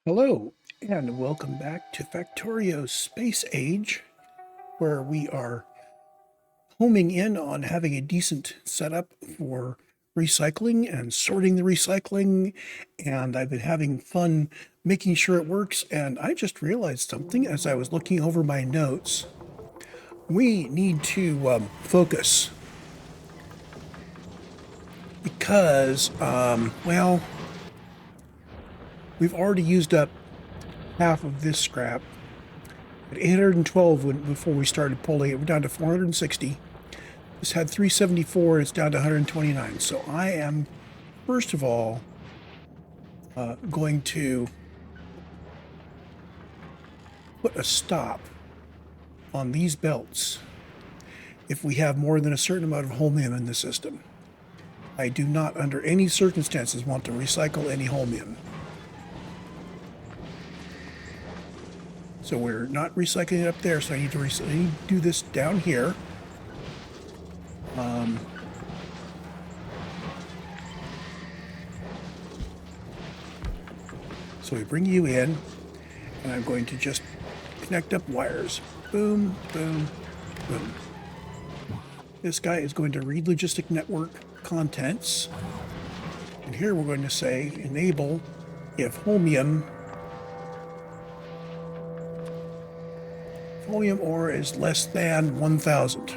Hello, and welcome back to Factorio's Space Age, where we are homing in on having a decent setup for recycling and sorting the recycling. And I've been having fun making sure it works. And I just realized something as I was looking over my notes. We need to focus because, well, we've already used up half of this scrap. At 812 before we started pulling it, we're down to 460. This had 374, it's down to 129. So I am, first of all, going to put a stop on these belts if we have more than a certain amount of holmium in the system. I do not, under any circumstances, want to recycle any holmium. So we're not recycling it up there, so I need to do this down here. So we bring you in, and I'm going to just connect up wires. Boom, boom, boom. This guy is going to read logistic network contents. And here we're going to say enable if Holmium ore is less than 1,000.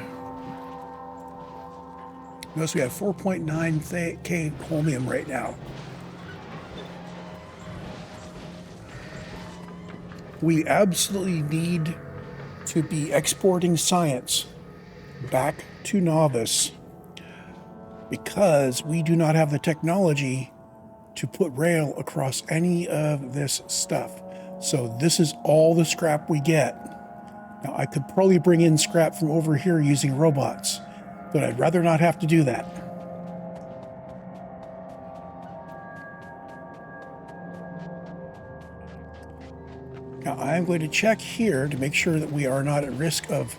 Notice we have 4.9K holmium right now. We absolutely need to be exporting science back to Nauvis because we do not have the technology to put rail across any of this stuff. So this is all the scrap we get. Now, I could probably bring in scrap from over here using robots, but I'd rather not have to do that. Now, I'm going to check here to make sure that we are not at risk of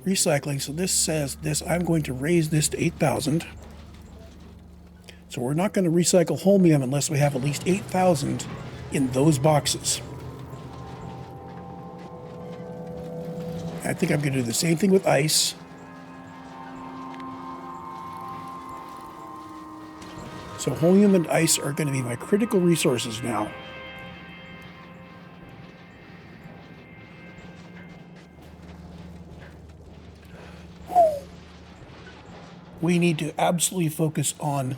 recycling. So this says this, I'm going to raise this to 8,000. So we're not going to recycle holmium unless we have at least 8,000 in those boxes. I think I'm going to do the same thing with ice. So holmium and ice are going to be my critical resources now. We need to absolutely focus on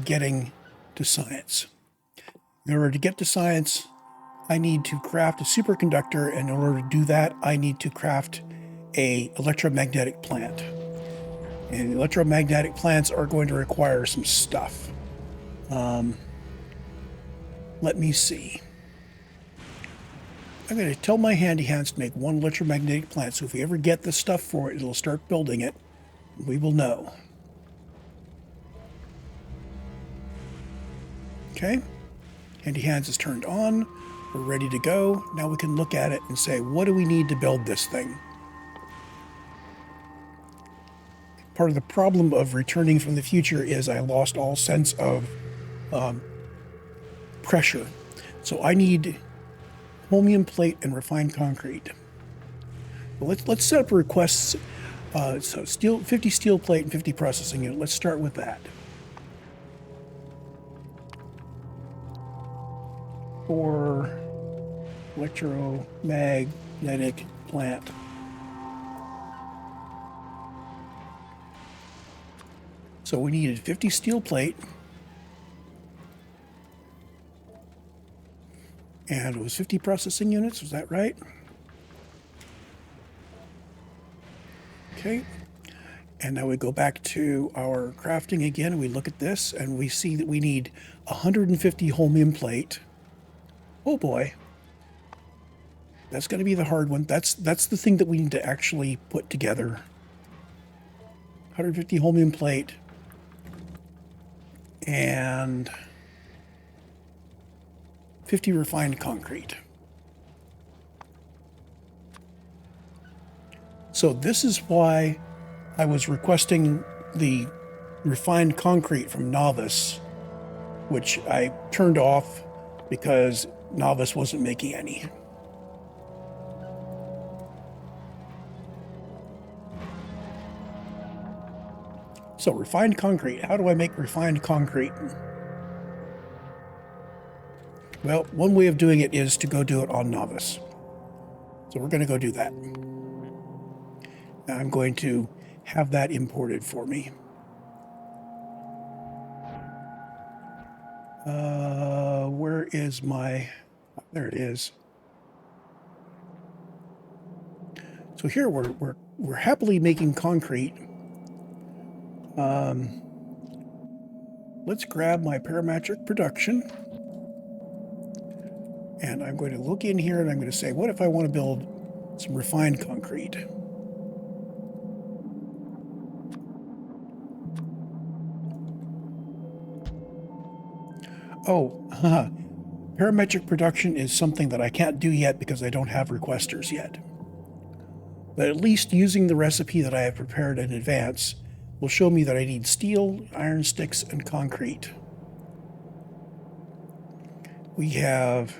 getting to science. In order to get to science, I need to craft a superconductor, and in order to do that, I need to craft an electromagnetic plant. And electromagnetic plants are going to require some stuff. Let me see. I'm going to tell my handy hands to make one electromagnetic plant, so if we ever get the stuff for it, it'll start building it. We will know. Okay. Handy hands is turned on. We're ready to go. Now we can look at it and say, what do we need to build this thing? Part of the problem of returning from the future is I lost all sense of pressure. So I need Holmium Plate and refined concrete. Well, let's set up requests. So 50 steel plate and 50 processing unit. Let's start with that. For electromagnetic plant. So we needed 50 steel plate. And it was 50 processing units, was that right? Okay. And now we go back to our crafting again, and we look at this, and we see that we need 150 holmium plate. Oh boy. That's going to be the hard one. That's the thing that we need to actually put together. 150 holmium plate. And 50 refined concrete. So this is why I was requesting the refined concrete from Nauvis, which I turned off because Nauvis wasn't making any. So refined concrete. How do I make refined concrete? Well, one way of doing it is to go do it on Nauvis. So we're going to go do that. I'm going to have that imported for me. Where is my... There it is. So here we're happily making concrete. Let's grab my parametric production. And I'm going to look in here and I'm going to say, what if I want to build some refined concrete? Oh, parametric production is something that I can't do yet because I don't have requesters yet. But at least using the recipe that I have prepared in advance will show me that I need steel, iron sticks, and concrete. We have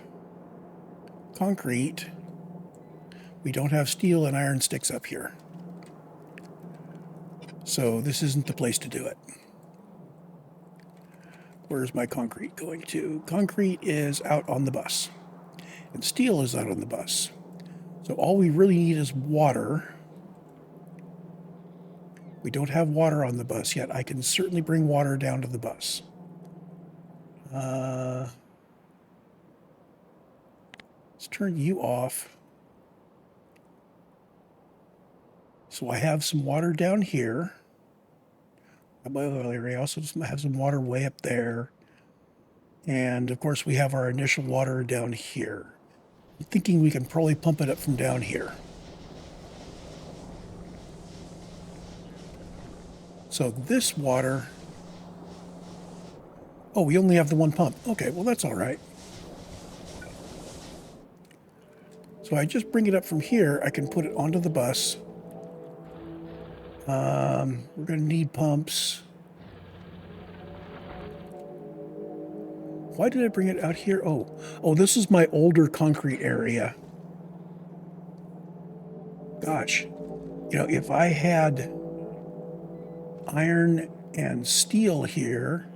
concrete. We don't have steel and iron sticks up here. So this isn't the place to do it. Where's my concrete going to? Concrete is out on the bus. And steel is out on the bus. So all we really need is water. We don't have water on the bus yet. I can certainly bring water down to the bus. Let's turn you off. So I have some water down here. I also have some water way up there. And of course we have our initial water down here. I'm thinking we can probably pump it up from down here. So this water... Oh, we only have the one pump. Okay, well that's all right. So I just bring it up from here. I can put it onto the bus. We're going to need pumps. Why did I bring it out here? Oh, this is my older concrete area. Gosh, if I had iron and steel here,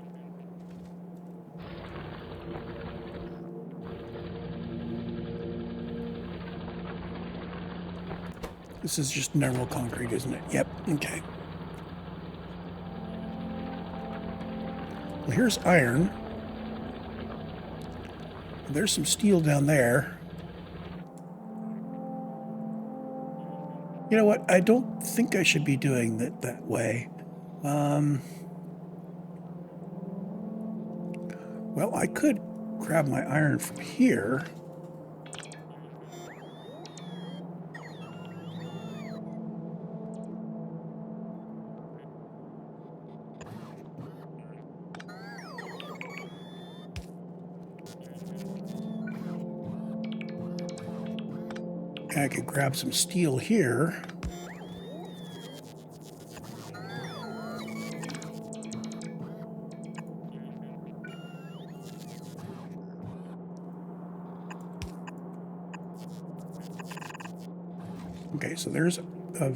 this is just normal concrete, isn't it? Yep, okay. Well, here's iron. There's some steel down there. You know what? I don't think I should be doing it that way. Well, I could grab my iron from here. I could grab some steel here. Okay, so there's a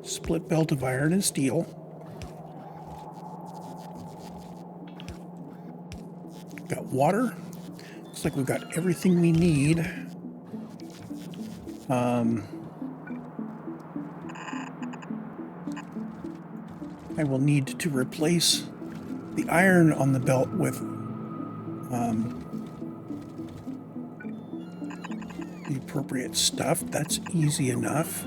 split belt of iron and steel. Got water. Looks like we've got everything we need. I will need to replace the iron on the belt with the appropriate stuff. That's easy enough.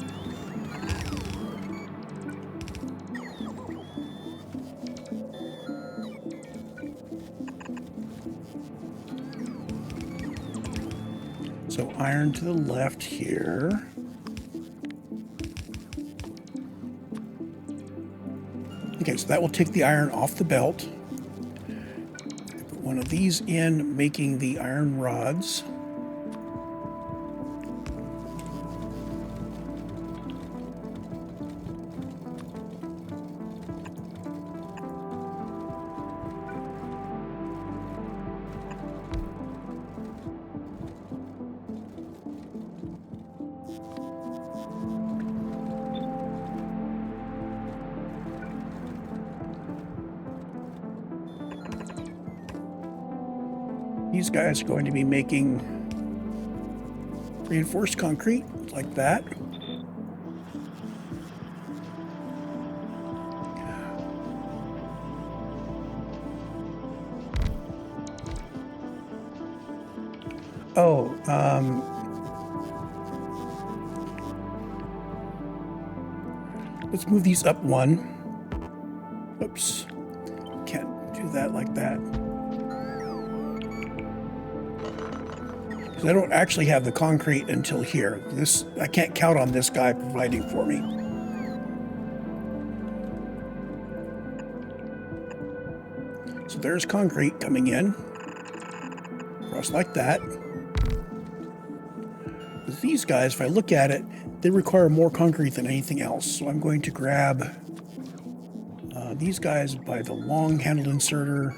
So iron to the left here. Okay, so that will take the iron off the belt. Put one of these in, making the iron rods. These guys are going to be making reinforced concrete like that. Oh, let's move these up one. Oops, can't do that like that. Because I don't actually have the concrete until here. This, I can't count on this guy providing for me. So there's concrete coming in. Across like that. But these guys, if I look at it, they require more concrete than anything else. So I'm going to grab these guys by the long handled inserter.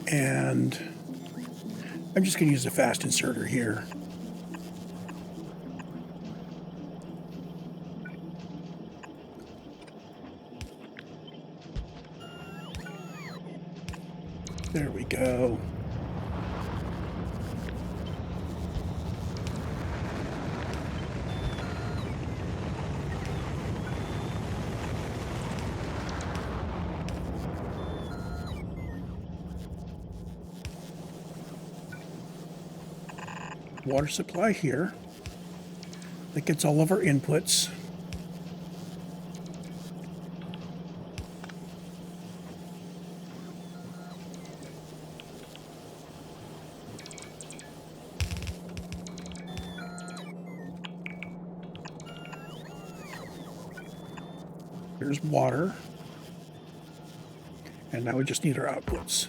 And I'm just going to use a fast inserter here. There we go. Water supply here. That gets all of our inputs. There's water. And now we just need our outputs.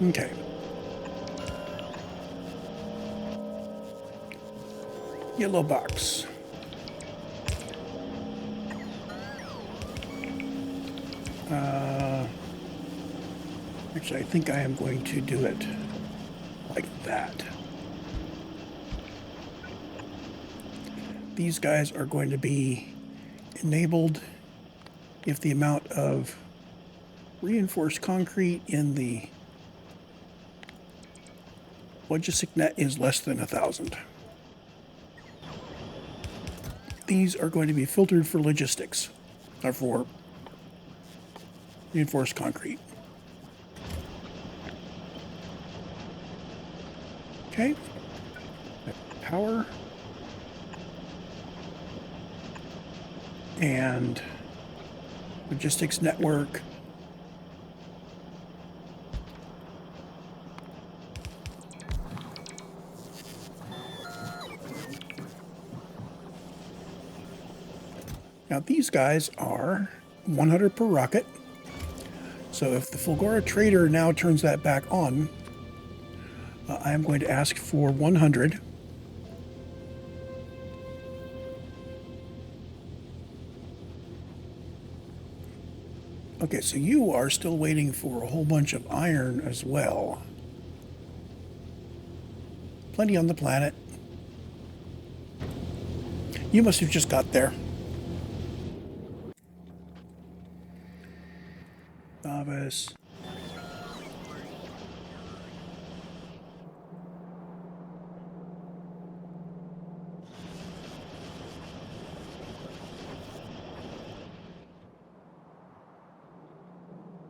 Okay. Yellow box. Actually, I think I am going to do it like that. These guys are going to be enabled if the amount of reinforced concrete in the logistic net is less than 1,000. These are going to be filtered for logistics, or for reinforced concrete. Okay, power and logistics network. Now these guys are 100 per rocket. So if the Fulgora trader now turns that back on, I am going to ask for 100. Okay, so you are still waiting for a whole bunch of iron as well. Plenty on the planet. You must have just got there. Nauvis.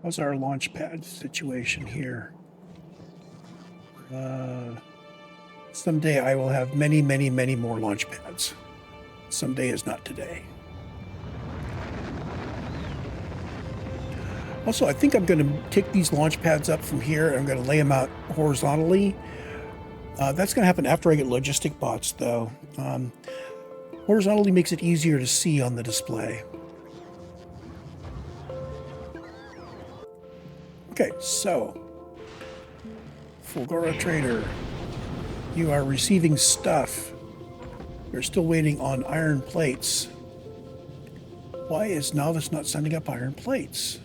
How's our launch pad situation here? Someday I will have many, many, many more launch pads. Someday is not today. Also, I think I'm going to take these launch pads up from here and I'm going to lay them out horizontally. That's going to happen after I get logistic bots, though. Horizontally makes it easier to see on the display. Okay, so Fulgora Trader, you are receiving stuff. You're still waiting on iron plates. Why is Nauvis not sending up iron plates?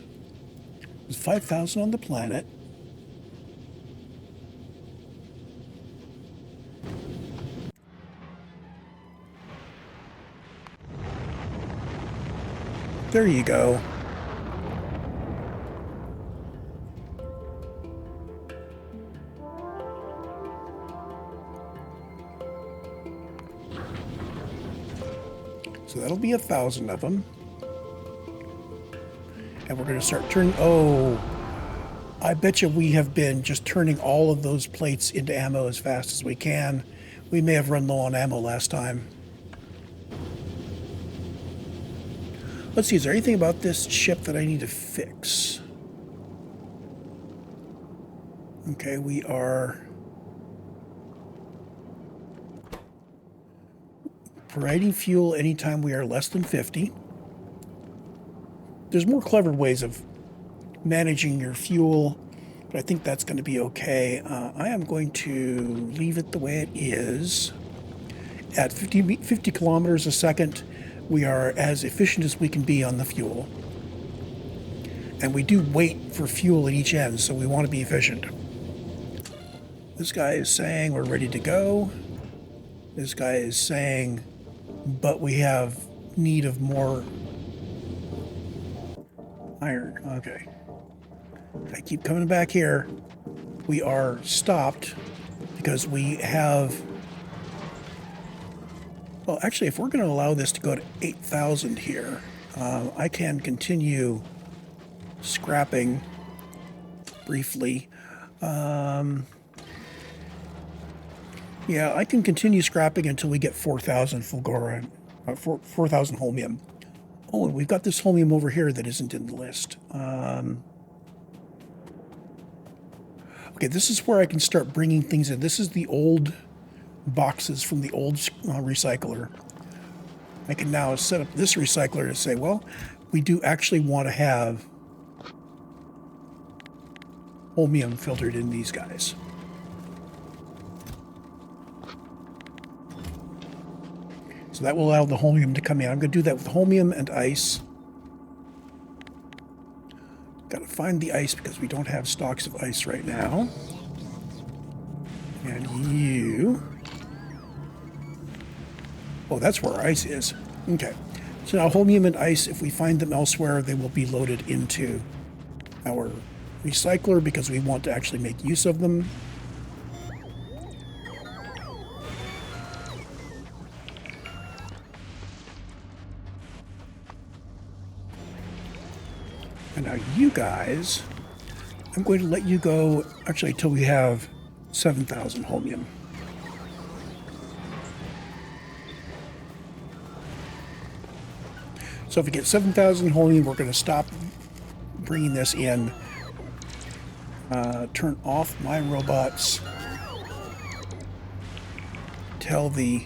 There's 5,000 on the planet. There you go. So that'll be 1,000 of them. And we're going to start turning... Oh, I bet you we have been just turning all of those plates into ammo as fast as we can. We may have run low on ammo last time. Let's see, is there anything about this ship that I need to fix? Okay, we are providing fuel anytime we are less than 50. There's more clever ways of managing your fuel, but I think that's going to be okay. I am going to leave it the way it is. At 50 kilometers a second, we are as efficient as we can be on the fuel. And we do wait for fuel at each end, so we want to be efficient. This guy is saying we're ready to go. This guy is saying, but we have need of more iron. Okay. I keep coming back here. We are stopped because we have... Well, actually, if we're going to allow this to go to 8,000 here, I can continue scrapping briefly. Yeah, I can continue scrapping until we get 4,000 Fulgora, 4,000 Holmium. Oh, and we've got this Holmium over here that isn't in the list. Okay, this is where I can start bringing things in. This is the old boxes from the old recycler. I can now set up this recycler to say, well, we do actually want to have Holmium filtered in these guys. So that will allow the Holmium to come in. I'm going to do that with Holmium and ice. Got to find the ice because we don't have stocks of ice right now. And you... Oh, that's where our ice is. Okay. So now Holmium and ice, if we find them elsewhere, they will be loaded into our recycler because we want to actually make use of them. And now you guys, I'm going to let you go actually until we have 7,000 Holmium. So if we get 7,000 Holmium, we're going to stop bringing this in. Turn off my robots. Tell the...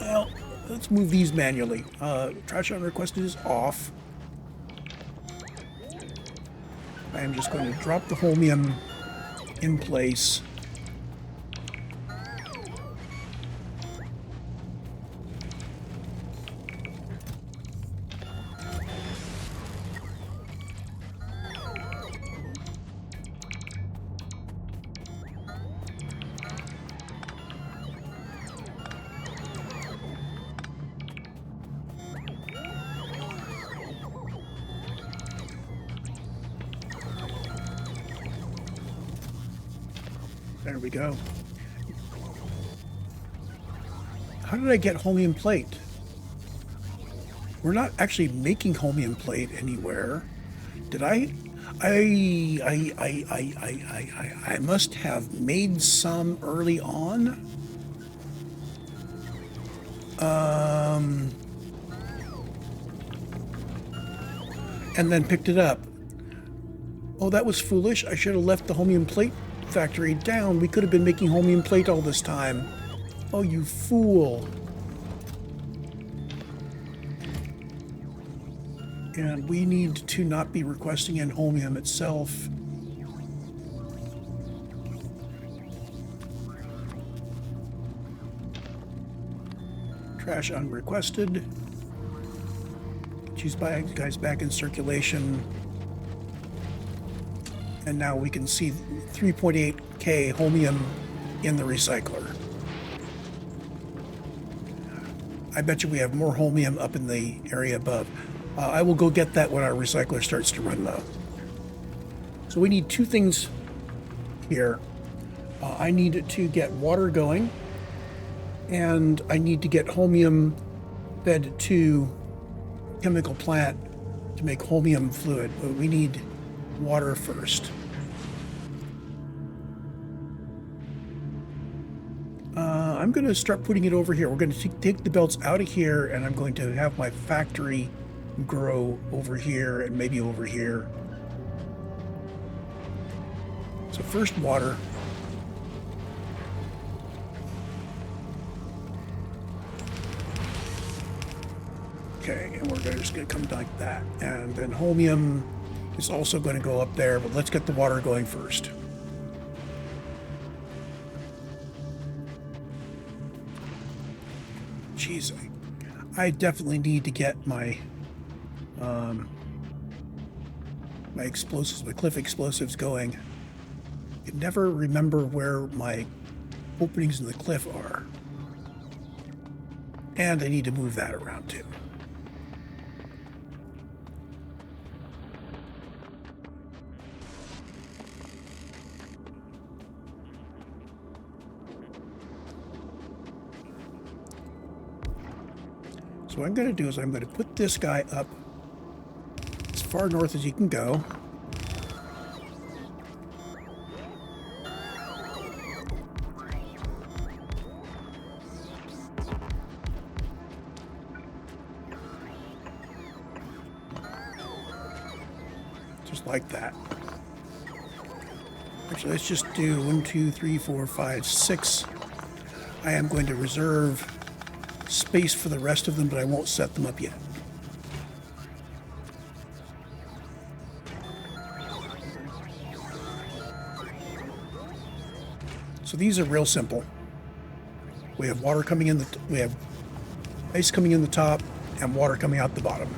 well, let's move these manually. Trash on request is off. I am just going to drop the Holmium in place. There we go. How did I get Holmium Plate? We're not actually making Holmium Plate anywhere. Did I must have made some early on. And then picked it up. Oh, that was foolish. I should have left the Holmium Plate factory down. We could have been making Holmium Plate all this time. Oh, you fool. And we need to not be requesting in Holmium itself. Trash unrequested. Get these guys back in circulation. And now we can see 3.8K holmium in the recycler. I bet you we have more holmium up in the area above. I will go get that when our recycler starts to run low. So we need two things here. I need to get water going, and I need to get holmium fed to a chemical plant to make holmium fluid, but we need water first. I'm going to start putting it over here. We're going to take the belts out of here, and I'm going to have my factory grow over here and maybe over here. So first water. Okay, and we're just going to come like that. And then holmium is also going to go up there, but let's get the water going first. Jeez, I definitely need to get my my explosives, my cliff explosives going. I can never remember where my openings in the cliff are. And I need to move that around too. So what I'm going to do is I'm going to put this guy up as far north as you can go. Just like that. Actually, let's just do 1, 2, 3, 4, 5, 6. I am going to reserve space for the rest of them, but I won't set them up yet. So these are real simple. We have water coming in we have ice coming in the top and water coming out the bottom.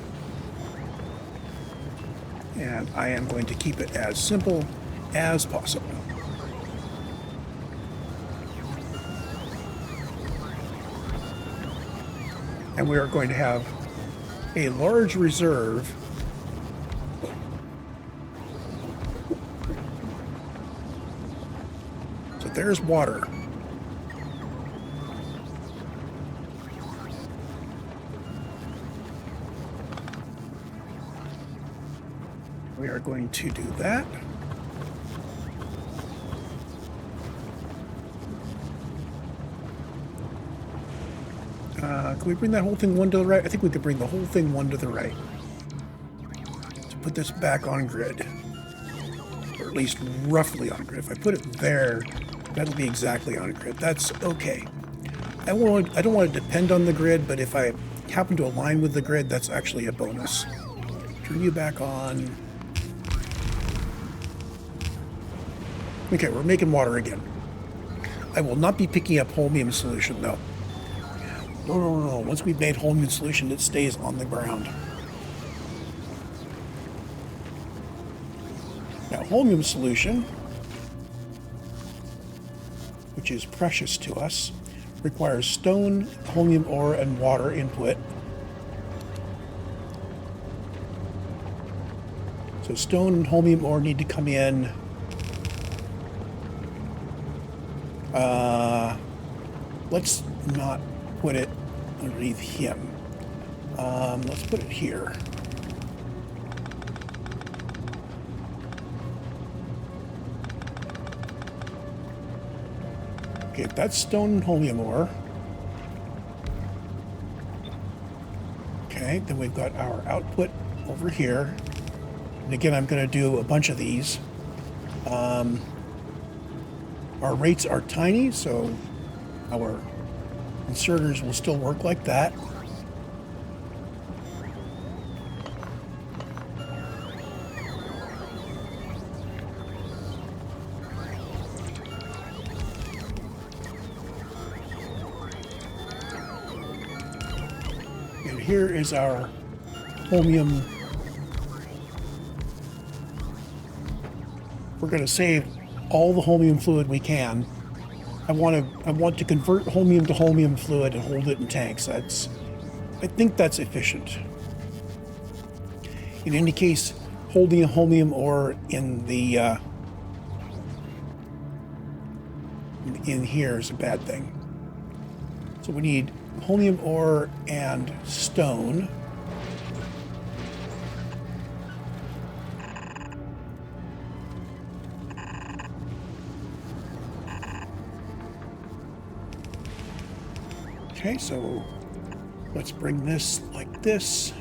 And I am going to keep it as simple as possible. And we are going to have a large reserve so there's water. We are going to do that. Can we bring that whole thing one to the right? I think we could bring the whole thing one to the right. To put this back on grid. Or at least roughly on grid. If I put it there, that'll be exactly on grid. That's okay. I don't want to depend on the grid, but if I happen to align with the grid, that's actually a bonus. Turn you back on. Okay, we're making water again. I will not be picking up Holmium Solution, though. No. Once we've made Holmium Solution, it stays on the ground. Now, Holmium Solution, which is precious to us, requires stone, holmium ore, and water input. So stone and holmium ore need to come in. Let's not put it underneath him. Let's put it here. Okay, that's stone and holmium ore. Okay, then we've got our output over here. And again, I'm going to do a bunch of these. Our rates are tiny, so our inserters will still work like that. And here is our holmium. We're going to save all the holmium fluid we can. I want to convert holmium to holmium fluid and hold it in tanks. I think that's efficient. In any case, holding a holmium ore in the in here is a bad thing. So we need holmium ore and stone. Okay, so let's bring this like this.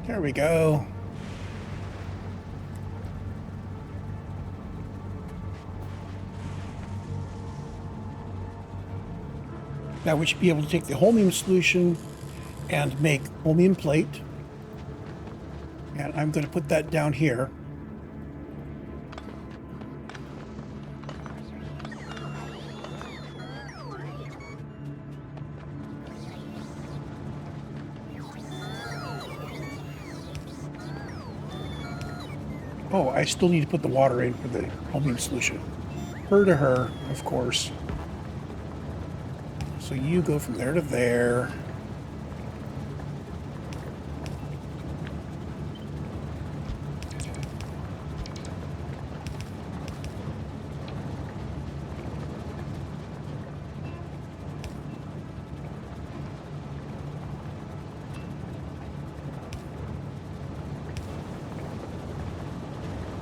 There we go. Now we should be able to take the Holmium solution and make Holmium Plate. And I'm going to put that down here. Oh, I still need to put the water in for the Holmium solution. Her to her, of course. So you go from there to there.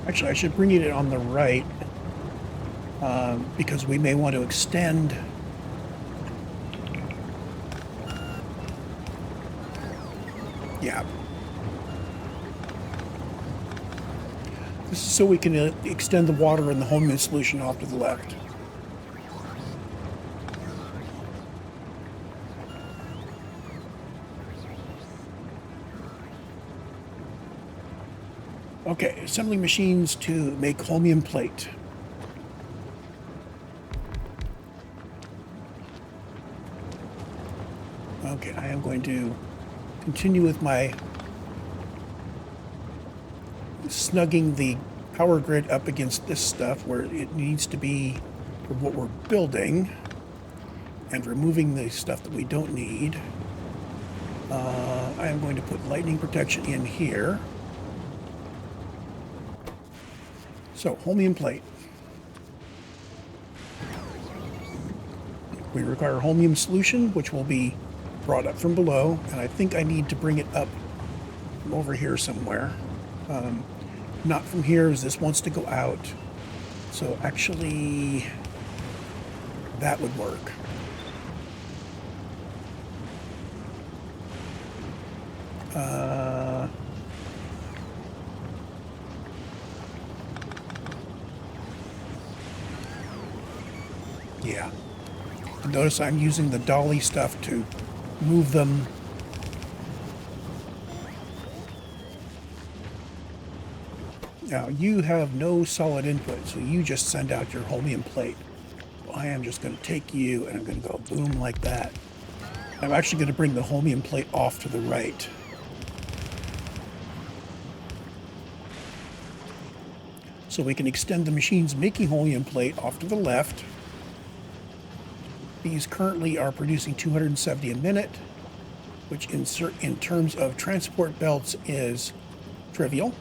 Actually, I should bring it on the right because we may want to extend. Yeah. This is so we can extend the water in the Holmium solution off to the left. Okay, assembling machines to make Holmium Plate. Okay, I am going to continue with my snugging the power grid up against this stuff where it needs to be for what we're building, and removing the stuff that we don't need. I am going to put lightning protection in here. So, Holmium Plate. We require Holmium Solution, which will be brought up from below, and I think I need to bring it up from over here somewhere. Not from here, as this wants to go out. So actually, that would work. Yeah. Notice I'm using the dolly stuff to move them. Now, you have no solid input, so you just send out your Holmium Plate. So I am just going to take you, and I'm going to go boom like that. I'm actually going to bring the Holmium Plate off to the right. So we can extend the machines making Holmium Plate off to the left. These currently are producing 270 a minute, which in terms of transport belts is trivial.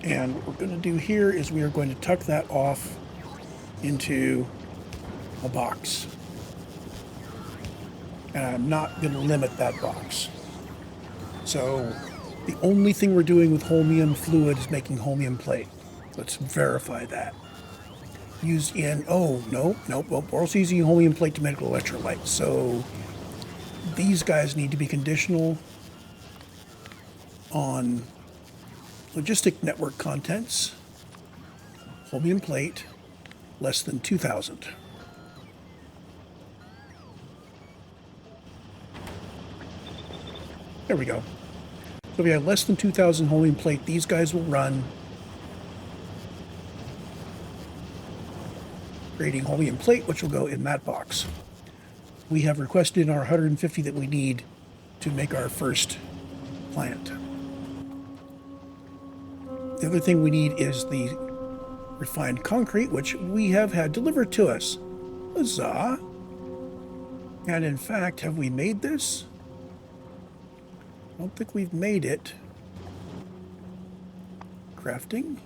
And what we're going to do here is we are going to tuck that off into a box. And I'm not going to limit that box. So the only thing we're doing with Holmium fluid is making Holmium Plate. Let's verify that. Used in, nope, we're also using Holmium Plate to make electrolyte. So these guys need to be conditional on Logistic network contents. Holmium plate, less than 2,000. There we go. So we have less than 2,000 Holmium plate. These guys will run, creating Holmium plate, which will go in that box. We have requested our 150 that we need to make our first plant. The other thing we need is the refined concrete, which we have had delivered to us. Huzzah! And in fact, have we made this? I don't think we've made it. Crafting.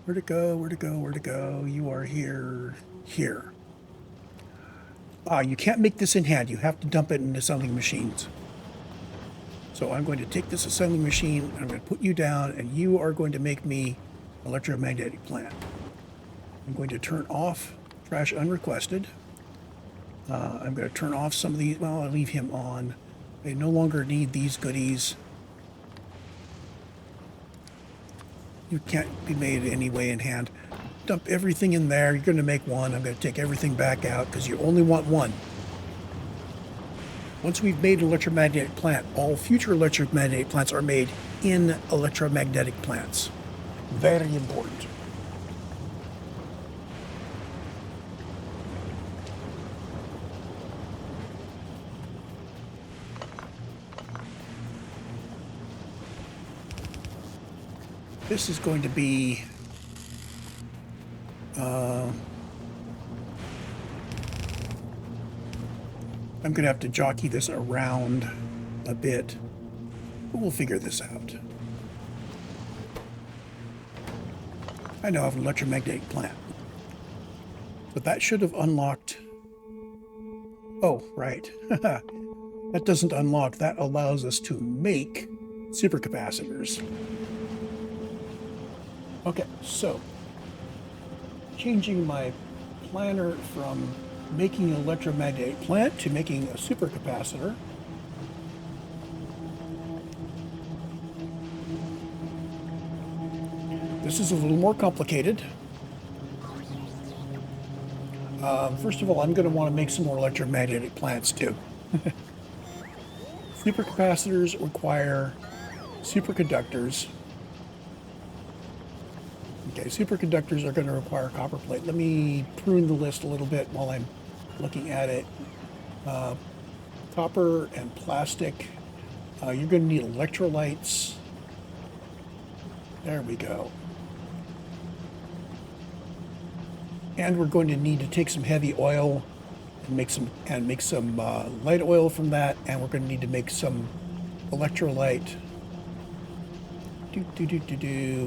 Where'd it go? Where'd it go? Where'd it go? You are here. Here. Ah, you can't make this in hand. You have to dump it in assembling machines. So I'm going to take this assembling machine, I'm going to put you down, and you are going to make me electromagnetic plant. I'm going to turn off trash unrequested. I'm going to turn off some of these. Well, I'll leave him on. I no longer need these goodies. You can't be made any way in hand. Dump everything in there. You're going to make one. I'm going to take everything back out because you only want one. Once we've made an electromagnetic plant, all future electromagnetic plants are made in electromagnetic plants. Very important. This is going to be I'm going to have to jockey this around a bit, but we'll figure this out. I now have an electromagnetic plant. But that should have unlocked... Oh, right. That doesn't unlock. That allows us to make supercapacitors. Okay, so changing my planner from making an electromagnetic plant to making a supercapacitor. This is a little more complicated. First of all, I'm going to want to make some more electromagnetic plants too. Supercapacitors require superconductors. Okay, superconductors are going to require copper plate. Let me prune the list a little bit while I'm looking at it. Copper and plastic. You're going to need electrolytes. There we go. And we're going to need to take some heavy oil and make some light oil from that. And we're going to need to make some electrolyte.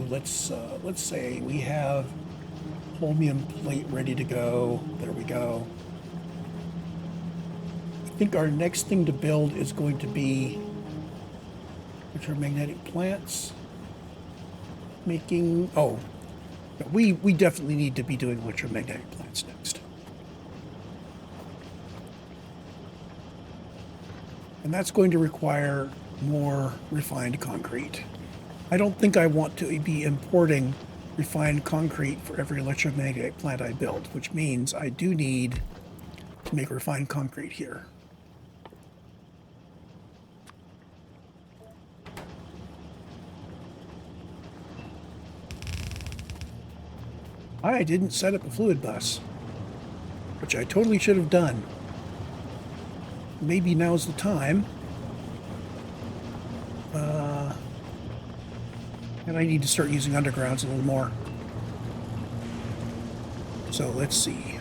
Let's say we have Holmium plate ready to go. There we go. I think our next thing to build is going to be electromagnetic plants. Making, oh, we definitely need to be doing electromagnetic plants next. And that's going to require more refined concrete. I don't think I want to be importing refined concrete for every electromagnetic plant I build, which means I do need to make refined concrete here. I didn't set up a fluid bus, which I totally should have done. Maybe now's the time. And I need to start using undergrounds a little more. So let's see.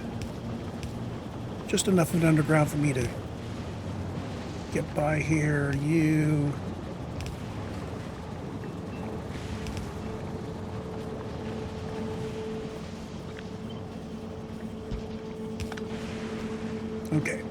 Just enough of an underground for me to get by here. You. Okay.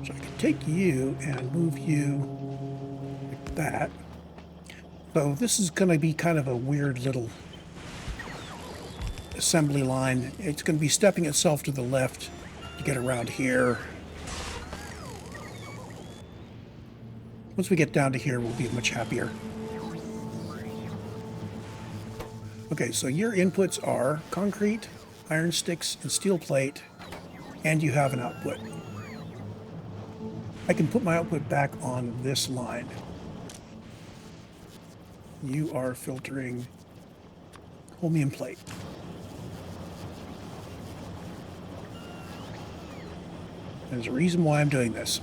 So I can take you and move you like that. So this is going to be kind of a weird little assembly line. It's going to be stepping itself to the left to get around here. Once we get down to here, we'll be much happier. Okay, so your inputs are concrete, iron sticks, and steel plate, and you have an output. I can put my output back on this line. You are filtering Holmium Plate. There's a reason why I'm doing this.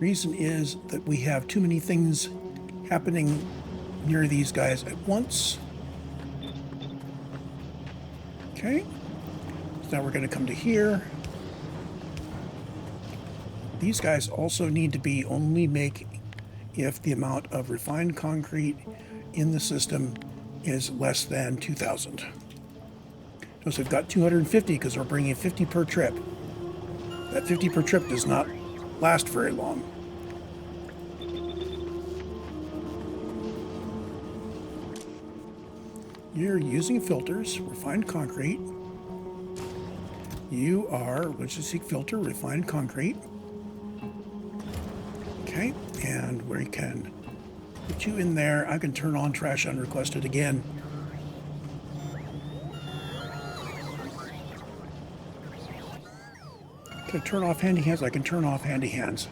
Reason is that we have too many things happening near these guys at once. Okay, so now we're going to come to here. These guys also need to be only make if the amount of refined concrete in the system is less than 2,000. So we've got 250 because we're bringing 50 per trip. That 50 per trip does not last very long. You're using filters, refined concrete. You are logistic filter, refined concrete. Okay, and we can put you in there. I can turn on trash unrequested again. Can I turn off handy hands? I can turn off handy hands.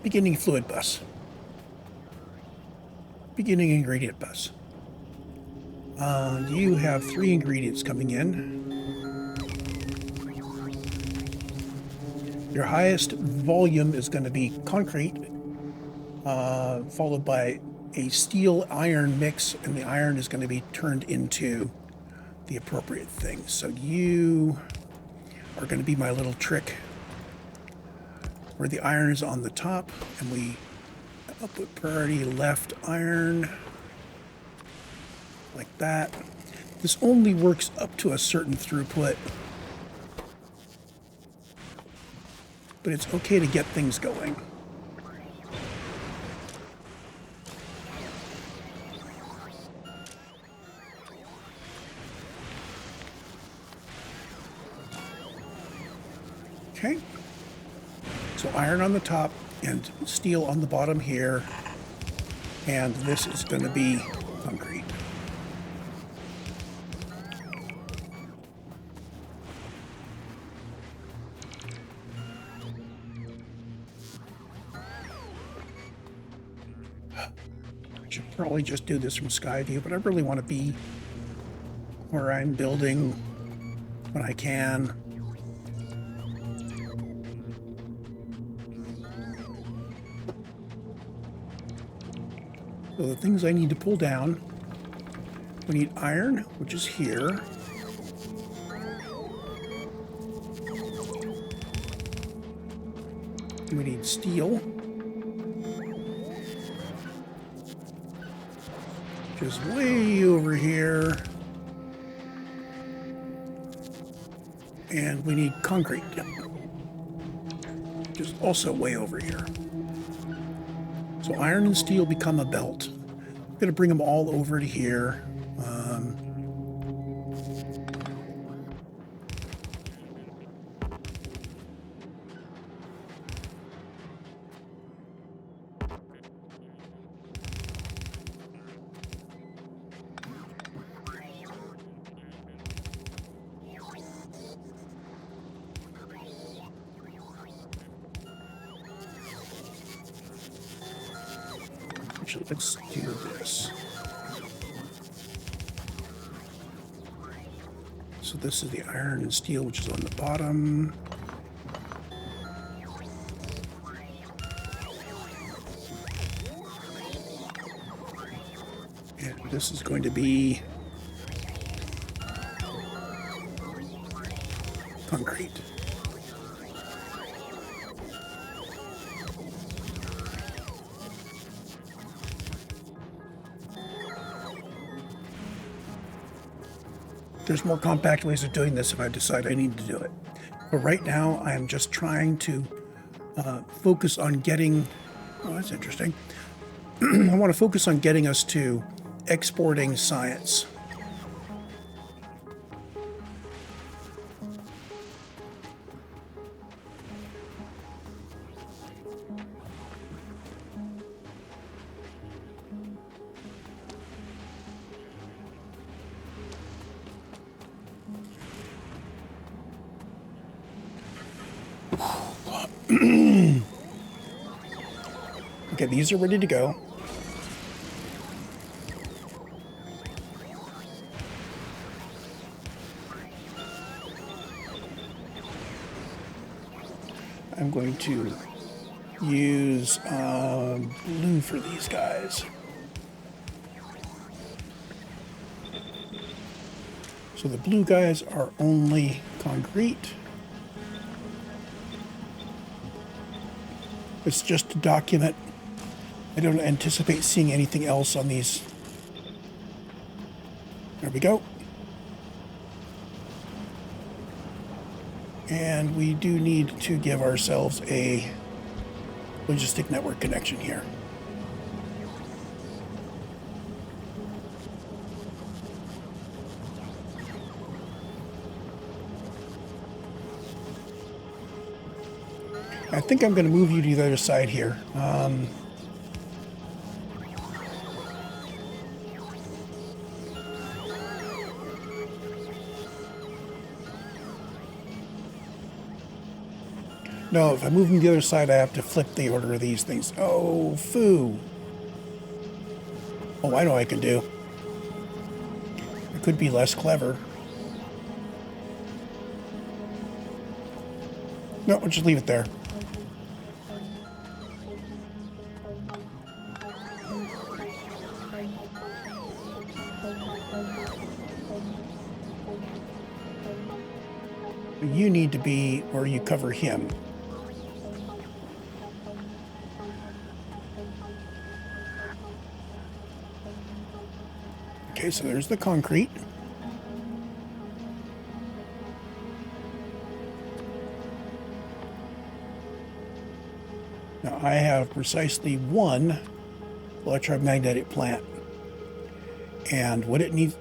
Beginning fluid bus. Beginning ingredient bus. You have 3 ingredients coming in. Your highest volume is going to be concrete, followed by a steel iron mix, and the iron is going to be turned into the appropriate thing. So you are going to be my little trick where the iron is on the top, and we output priority left iron like that. This only works up to a certain throughput, but it's okay to get things going. Okay, so iron on the top and steel on the bottom here, and this is going to be concrete. I should probably just do this from Skyview, but I really want to be where I'm building when I can. So the things I need to pull down, we need iron, which is here. We need steel, which is way over here. And we need concrete, which is also way over here. So iron and steel become a belt. I'm going to bring them all over to here. Actually, let's do this. So this is the iron and steel, which is on the bottom. And this is going to be concrete. There's more compact ways of doing this if I decide I need to do it. But right now, I am just trying to focus on getting, oh, that's interesting. I want to focus on getting us to exporting science. Okay, these are ready to go. I'm going to use blue for these guys. So the blue guys are only concrete. It's just to document. I don't anticipate seeing anything else on these. There we go. And we do need to give ourselves a logistic network connection here. I think I'm going to move you to the other side here. No, if I move them to the other side, I have to flip the order of these things. Oh, foo. Oh, I know what I can do. It could be less clever. No, we'll just leave it there. You need to be where you cover him. Okay, so there's the concrete. Now I have precisely one electromagnetic plant. And what it needs,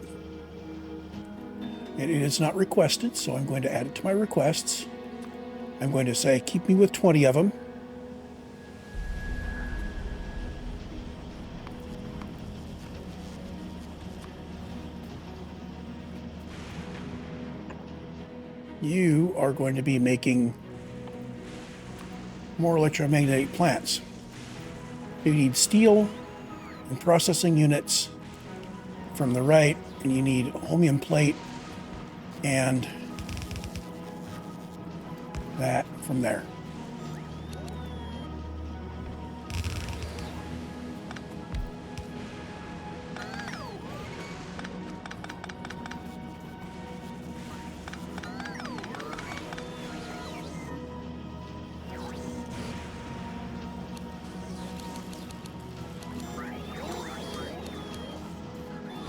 it is not requested, so I'm going to add it to my requests. I'm going to say, keep me with 20 of them. You are going to be making more electromagnetic plants. You need steel and processing units from the right, and you need Holmium Plate and that from there.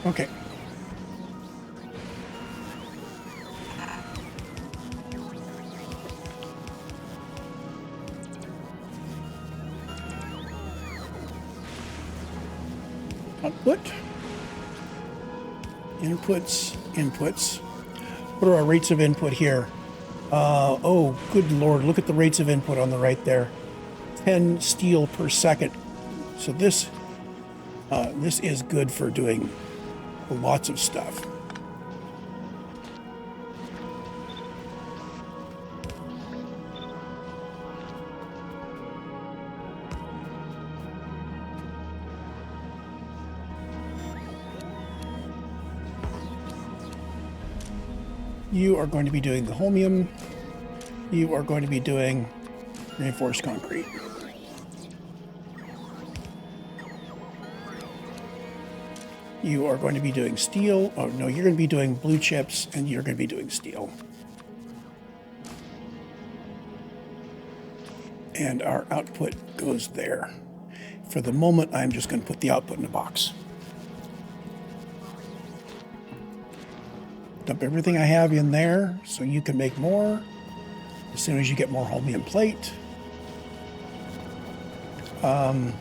Okay. Output. Inputs. What are our rates of input here? Oh, good Lord, look at the rates of input on the right there. 10 steel per second. So this is good for doing lots of stuff. You are going to be doing the holmium. You are going to be doing reinforced concrete. You are going to be doing steel. Oh, no, you're going to be doing blue chips, and you're going to be doing steel. and our output goes there. For the moment, I'm just going to put the output in a box. Dump everything I have in there so you can make more as soon as you get more Holmium Plate. I'm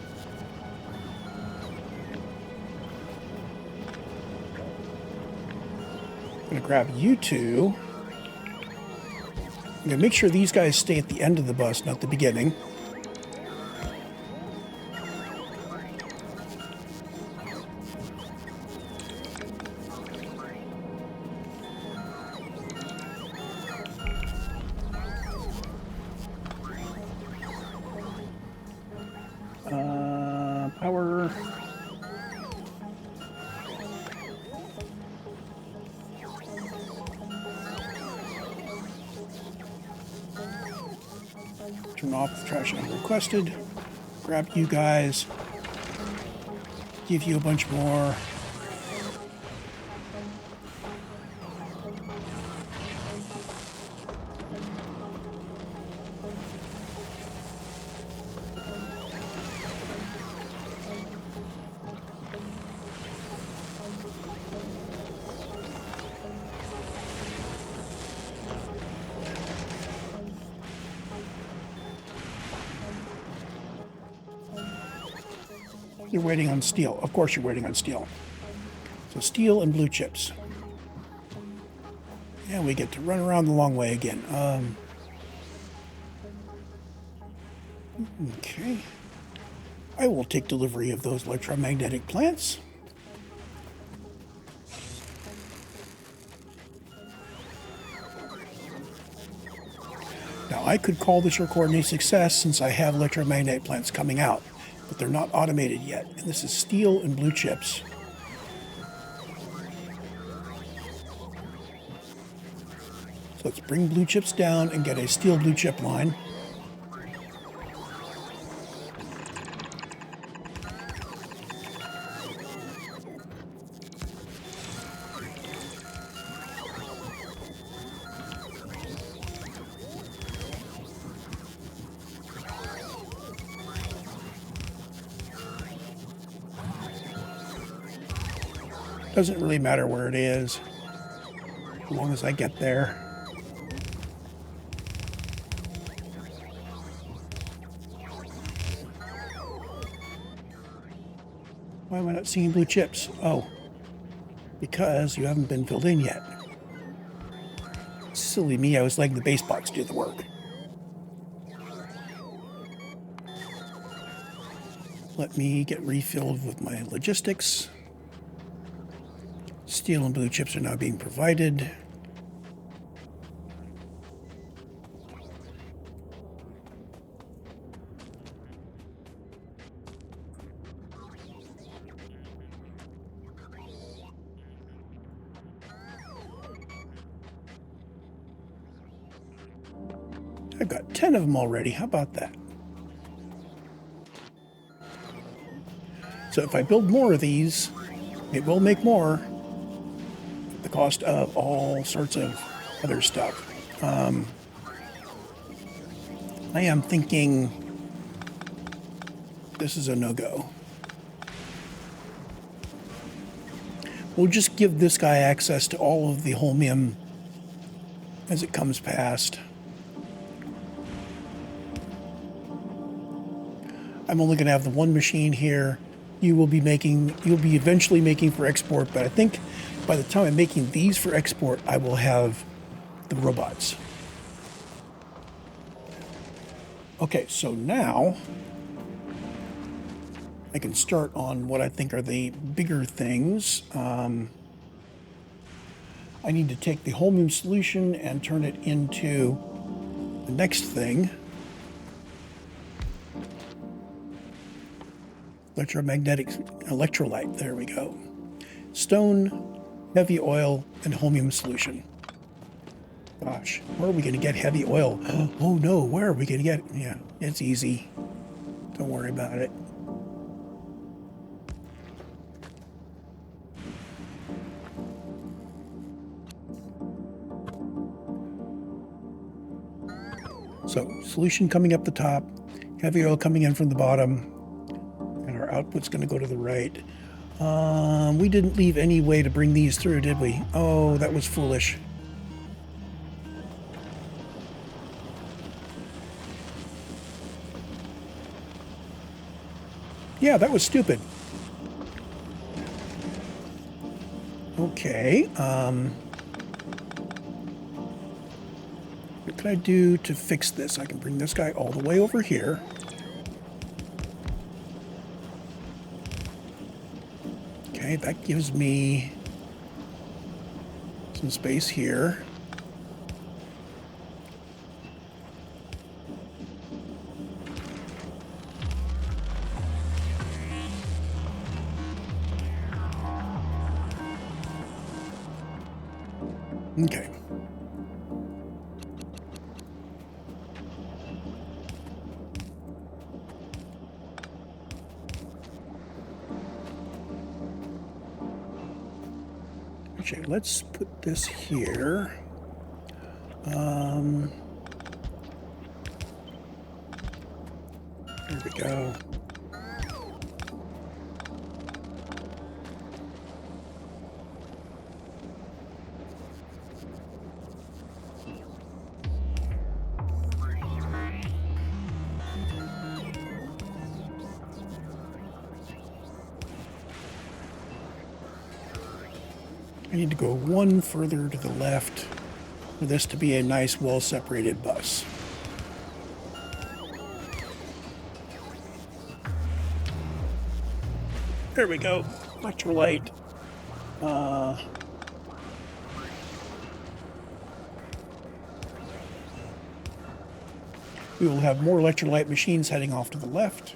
going to grab you two. I'm going to make sure these guys stay at the end of the bus, not the beginning. Power. Turn off the trash unrequested. Grab you guys. Give you a bunch more. You're waiting on steel. Of course you're waiting on steel. So steel and blue chips. And we get to run around the long way again. Okay. I will take delivery of those electromagnetic plants. Now I could call this recording a success since I have electromagnetic plants coming out, but they're not automated yet. And this is steel and blue chips. So let's bring blue chips down and get a steel blue chip line. Doesn't really matter where it is, as long as I get there. Why am I not seeing blue chips? Oh, because you haven't been filled in yet. Silly me, I was letting the base box do the work. Let me get refilled with my logistics. Steel and blue chips are now being provided. I've got 10 of them already. How about that? So if I build more of these, it will make more. The cost of all sorts of other stuff. I am thinking this is a no-go. We'll just give this guy access to all of the Holmium as it comes past. I'm only going to have the one machine here. You'll be eventually making for export, but I think by the time I'm making these for export, I will have the robots. Okay, so now I can start on what I think are the bigger things. I need to take the Holmium Solution and turn it into the next thing. Electromagnetic Electrolyte, there we go. Stone, heavy oil, and Holmium Solution. Gosh, where are we going to get heavy oil? Oh no, where are we going to get it? Yeah, it's easy. Don't worry about it. So, solution coming up the top. Heavy oil coming in from the bottom. And our output's going to go to the right. We didn't leave any way to bring these through, did we? Oh, that was foolish. Yeah, that was stupid. Okay. What can I do to fix this? I can bring this guy all the way over here. Okay, that gives me some space here. Okay. Okay, let's put this here. There we go. I need to go one further to the left for this to be a nice, well-separated bus. There we go. Electrolyte. We will have more electrolyte machines heading off to the left.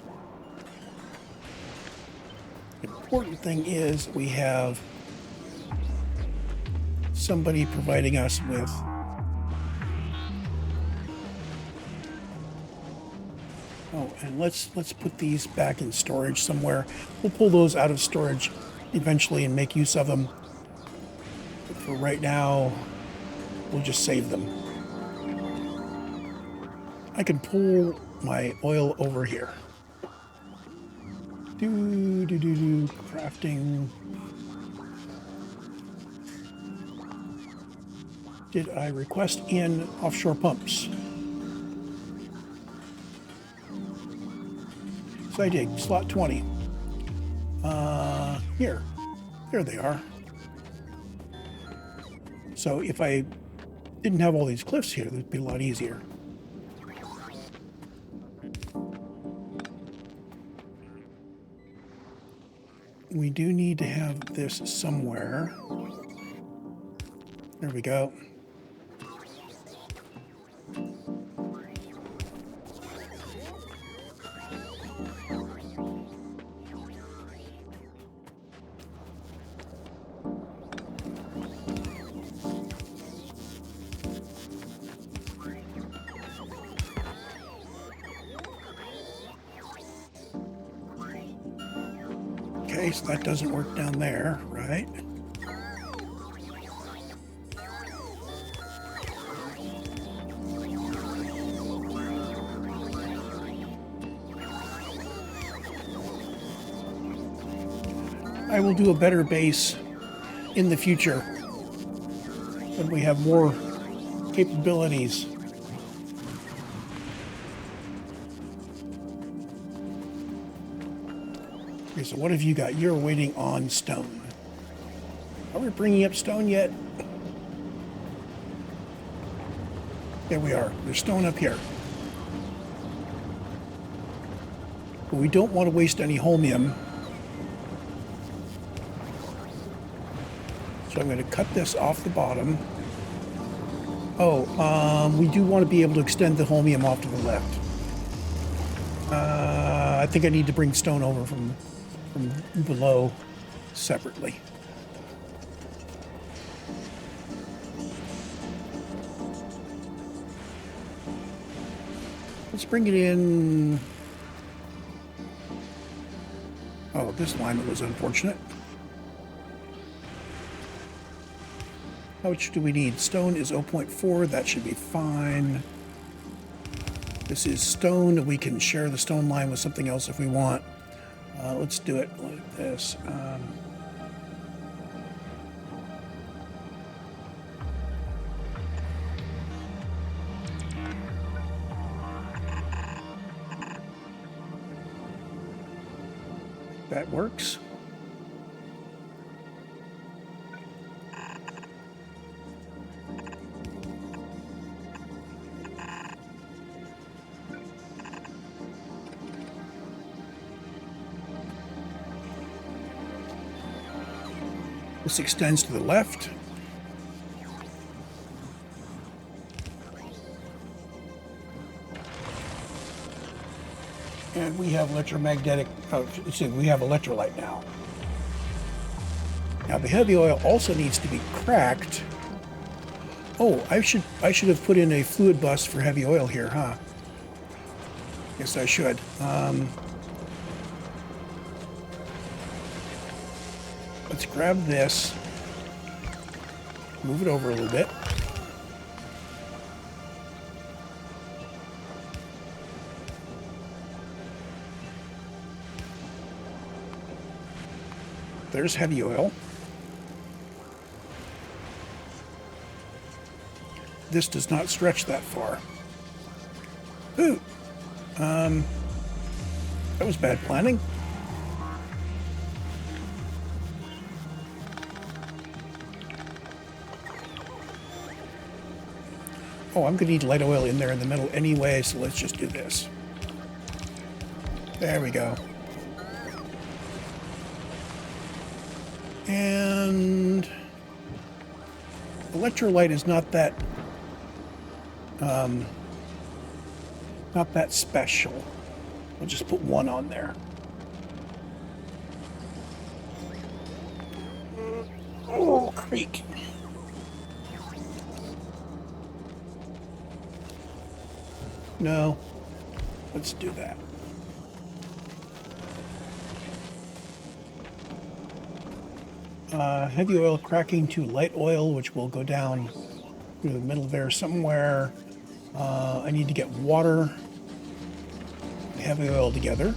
The important thing is we have somebody providing us with and let's put these back in storage somewhere. We'll pull those out of storage eventually and make use of them. But for right now, we'll just save them. I can pull my oil over here. Crafting. Did I request in offshore pumps? So I did, slot 20. Here. There they are. So if I didn't have all these cliffs here, it would be a lot easier. We do need to have this somewhere. There we go. Okay, so that doesn't work down there, right? I will do a better base in the future when we have more capabilities. Okay, so what have you got? You're waiting on stone. Are we bringing up stone yet? There we are. There's stone up here. But we don't want to waste any holmium. So I'm going to cut this off the bottom. We do want to be able to extend the holmium off to the left. I think I need to bring stone over from below separately. Let's bring it in. Oh, this alignment was unfortunate. How much do we need? Stone is 0.4. That should be fine. This is stone. We can share the stone line with something else if we want. Let's do it like this. That works. This extends to the left. And we have electromagnetic, we have electrolyte now. Now the heavy oil also needs to be cracked. Oh, I should have put in a fluid bus for heavy oil here, huh? Yes, I should. Let's grab this, move it over a little bit. There's heavy oil. This does not stretch that far. Ooh, that was bad planning. Oh, I'm going to need light oil in there in the middle anyway, so let's just do this. There we go. And electrolyte is not that special. We'll just put one on there. Oh, creak. No, let's do that. Heavy oil cracking to light oil, which will go down through the middle there somewhere. I need to get water and heavy oil together.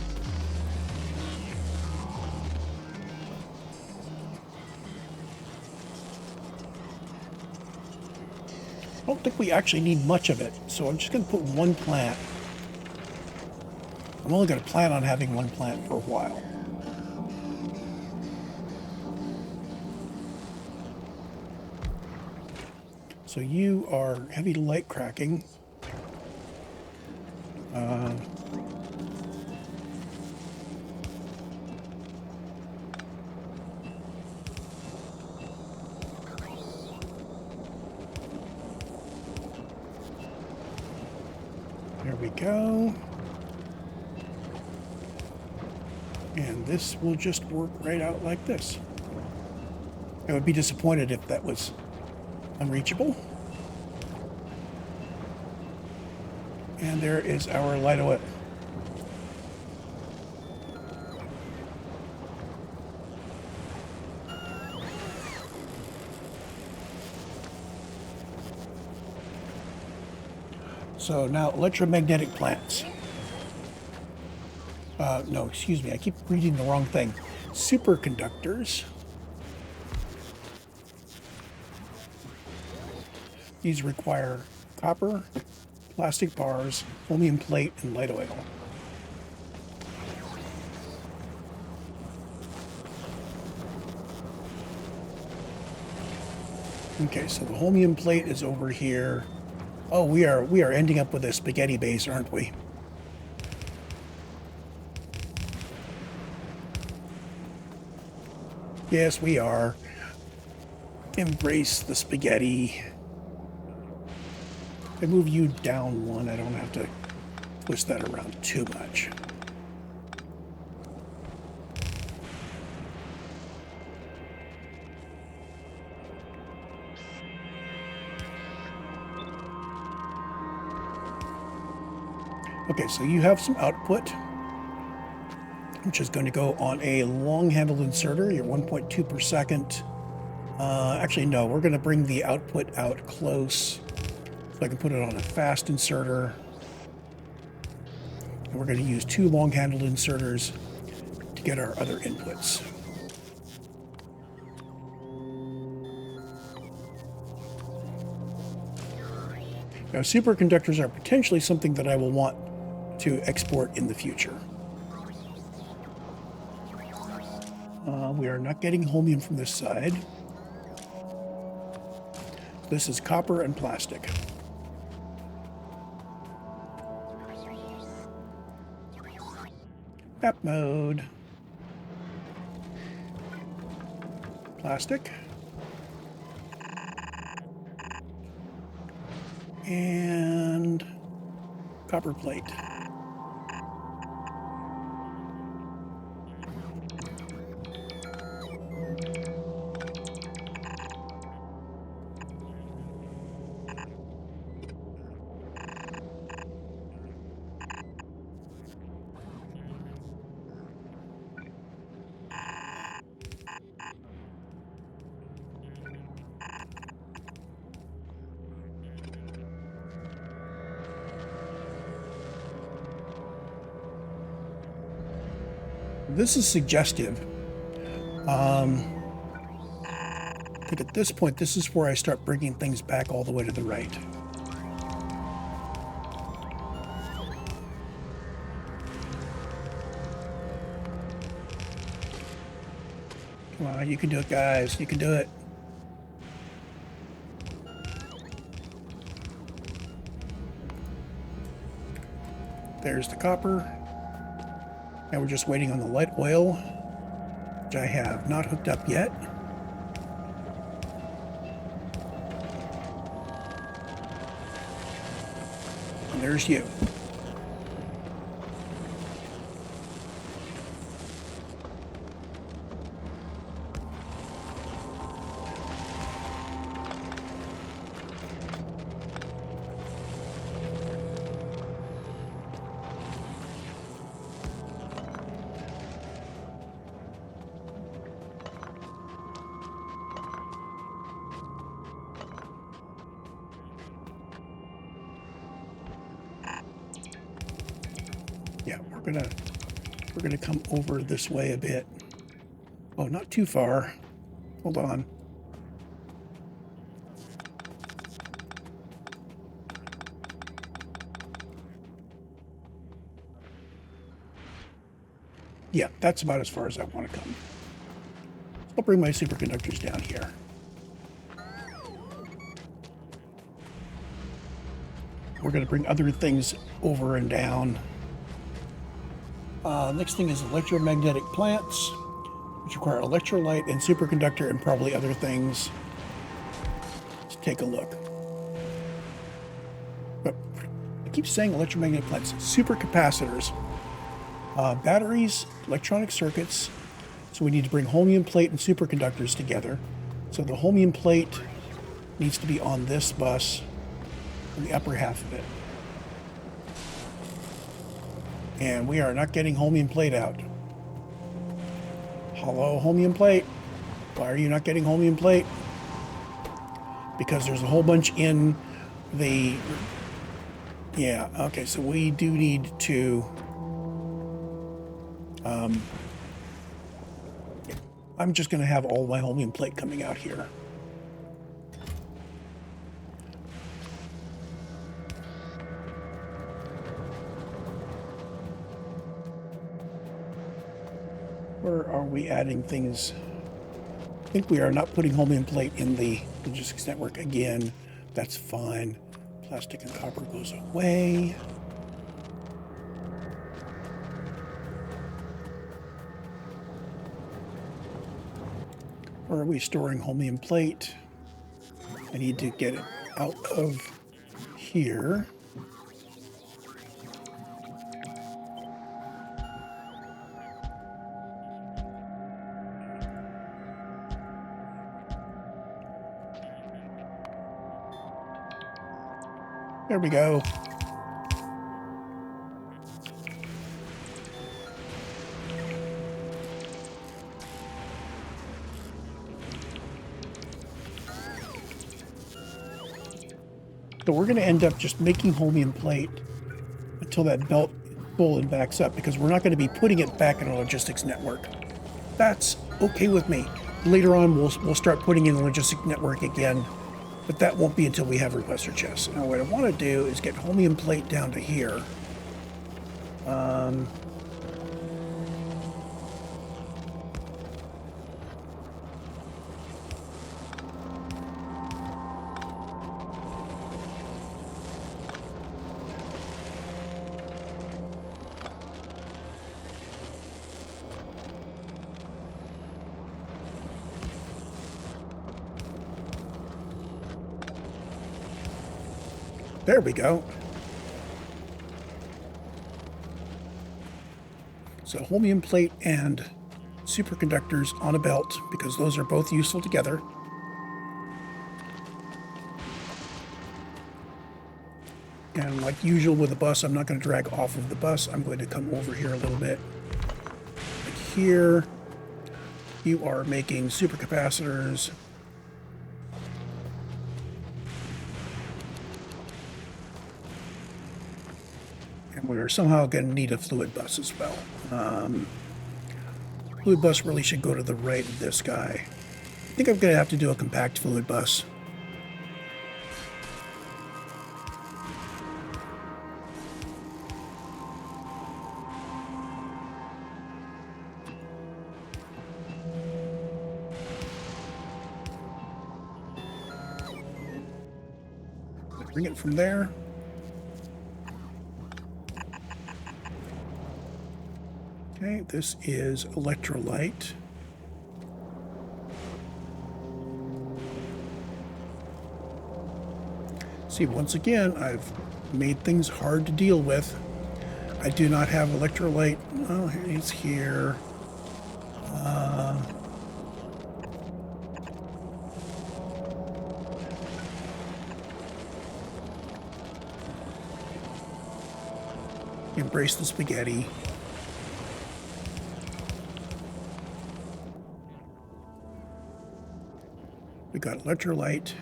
I don't think we actually need much of it, so I'm just going to put one plant. I'm only going to plan on having one plant for a while. So you are heavy light cracking. There we go. And this will just work right out like this. I would be disappointed if that was unreachable. And there is our light oil. So now electromagnetic plants. No, excuse me, I keep reading the wrong thing. Superconductors. These require copper, plastic bars, Holmium plate, and light oil. Okay, so the Holmium plate is over here. Oh, we are ending up with a spaghetti base, aren't we? Yes, we are. Embrace the spaghetti. If I move you down one, I don't have to twist that around too much. Okay, so you have some output, which is going to go on a long-handled inserter, your 1.2 per second. Actually, no, we're going to bring the output out close, so I can put it on a fast inserter. And we're going to use 2 long-handled inserters to get our other inputs. Now, superconductors are potentially something that I will want to export in the future. We are not getting holmium from this side. This is copper and plastic. Map mode. Plastic. And copper plate. This is suggestive. I think at this point, this is where I start bringing things back all the way to the right. Come on, you can do it, guys. You can do it. There's the copper. Now we're just waiting on the light oil, which I have not hooked up yet. And there's you. Yeah, we're gonna come over this way a bit. Oh, not too far. Hold on. Yeah, that's about as far as I want to come. I'll bring my superconductors down here. We're going to bring other things over and down. Next thing is electromagnetic plants, which require electrolyte and superconductor and probably other things. Let's take a look. But I keep saying electromagnetic plants. Supercapacitors. Batteries, electronic circuits. So we need to bring holmium plate and superconductors together. So the holmium plate needs to be on this bus, on the upper half of it. And we are not getting holmium plate out. Hello, holmium plate. Why are you not getting holmium plate? Because there's a whole bunch in the... Yeah, okay, so we do need to... I'm just going to have all my holmium plate coming out here. Where are we adding things? I think we are not putting holmium plate in the logistics network again. That's fine. Plastic and copper goes away. Where are we storing holmium plate? I need to get it out of here. There we go. So we're going to end up just making holmium plate until that belt full and backs up, because we're not going to be putting it back in a logistics network. That's okay with me. Later on, we'll start putting in the logistic network again, but that won't be until we have requester chests. Now, what I want to do is get Holmium Plate down to here. There we go. So Holmium Plate and Superconductors on a belt, because those are both useful together. And like usual with the bus, I'm not going to drag off of the bus. I'm going to come over here a little bit. Like here, you are making supercapacitors. And we're somehow going to need a fluid bus as well. Fluid bus really should go to the right of this guy. I think I'm going to have to do a compact fluid bus. Bring it from there. Okay, this is Electrolyte. See, once again, I've made things hard to deal with. I do not have Electrolyte. Oh, it's here. Embrace the spaghetti. We got Electrolyte.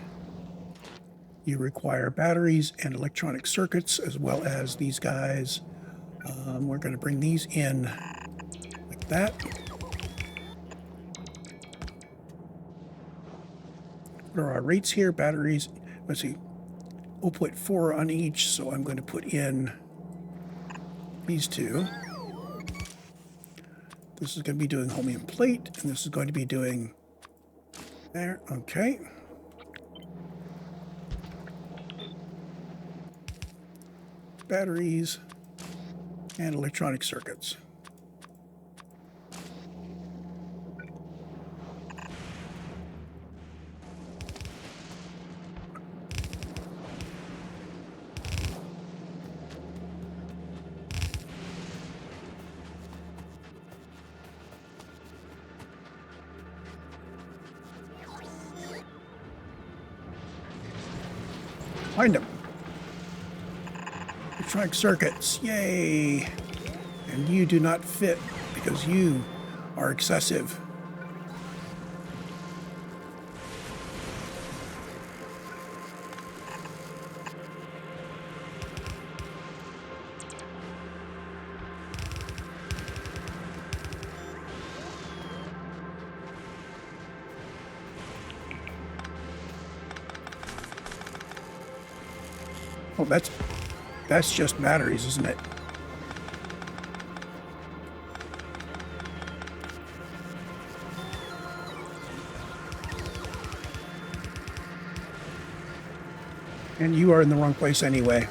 You require batteries and electronic circuits, as well as these guys. We're going to bring these in like that. What are our rates here? Batteries, let's see, 0.4 on each, so I'm going to put in these two. This is going to be doing Holmium Plate, and this is going to be doing there. Okay. Batteries and electronic circuits. Find them. Electronic circuits, yay! And you do not fit because you are excessive. Oh, that's just batteries, isn't it? And you are in the wrong place anyway.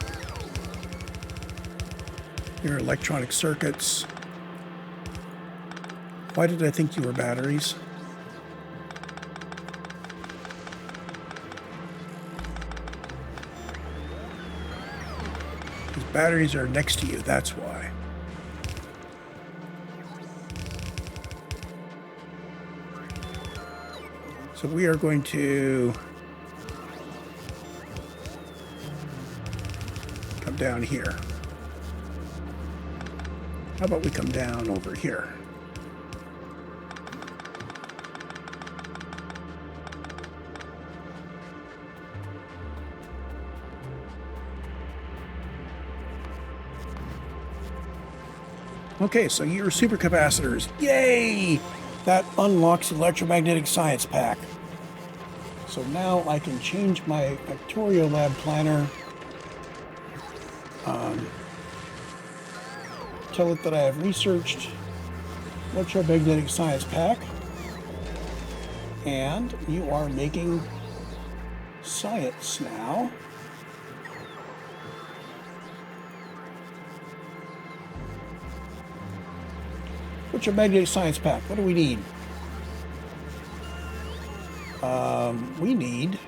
Your electronic circuits. Why did I think you were batteries? Batteries are next to you, that's why. So we are going to come down here. How about we come down over here? Okay, so your supercapacitors. Yay! That unlocks Electromagnetic Science pack. So now I can change my Factorio Lab planner. Tell it that I have researched Electromagnetic Science pack. And you are making science now. Electromagnetic Science pack. What do we need? We need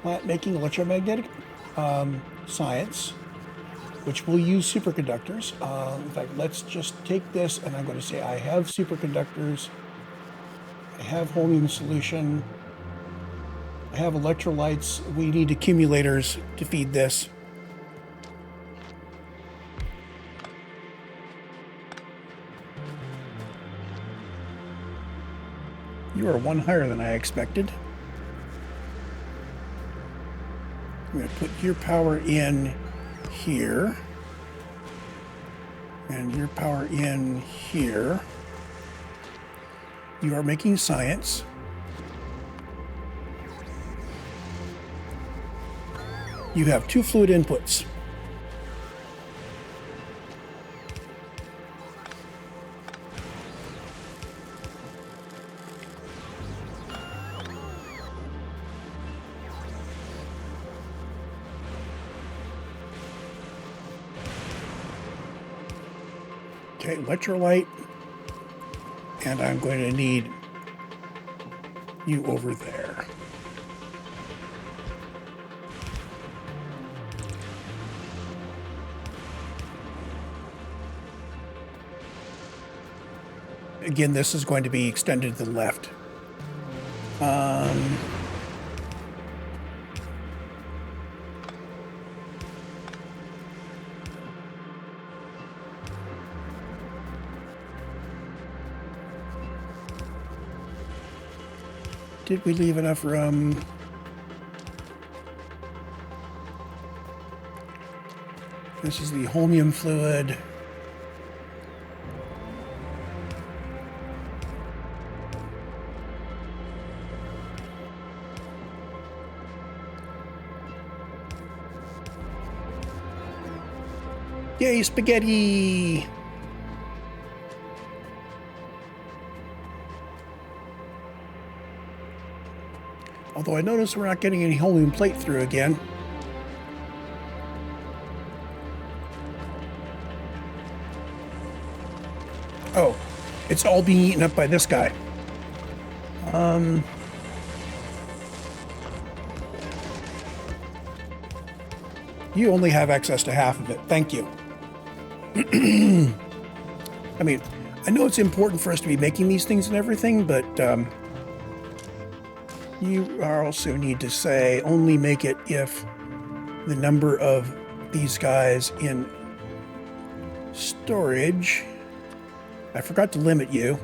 plant making electromagnetic science, which will use superconductors. In fact, let's just take this, and I'm going to say I have superconductors. I have Holmium Solution. I have electrolytes. We need accumulators to feed this. You are one higher than I expected. I'm going to put your power in here. And your power in here. You are making science. You have 2 fluid inputs. Okay, electrolyte. And I'm going to need you over there. Again, this is going to be extended to the left. Did we leave enough room? This is the holmium fluid. Yay, spaghetti! Although I notice we're not getting any Holmium Plate through again. Oh, it's all being eaten up by this guy. You only have access to half of it. Thank you. I mean, I know it's important for us to be making these things and everything, but you also need to say only make it if the number of these guys in storage. I forgot to limit you.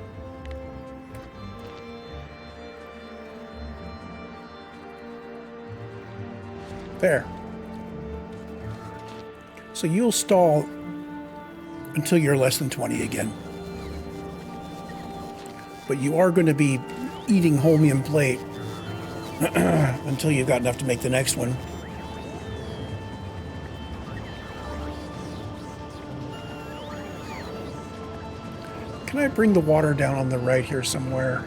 There. So you'll stall until you're less than 20 again. But you are going to be eating Holmium Plate until you've got enough to make the next one. Can I bring the water down on the right here somewhere?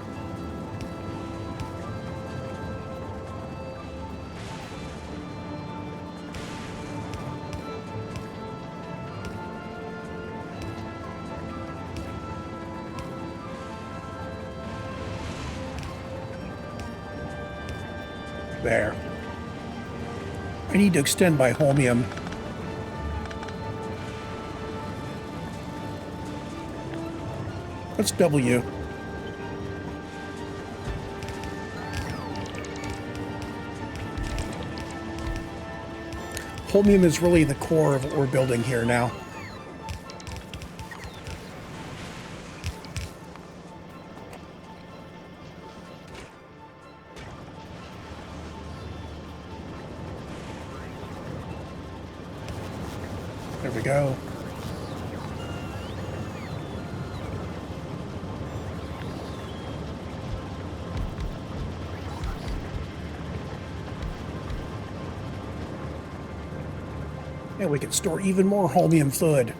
There. I need to extend my holmium. Let's W. Holmium is really the core of what we're building here now. There we go. And we can store even more holmium fluid.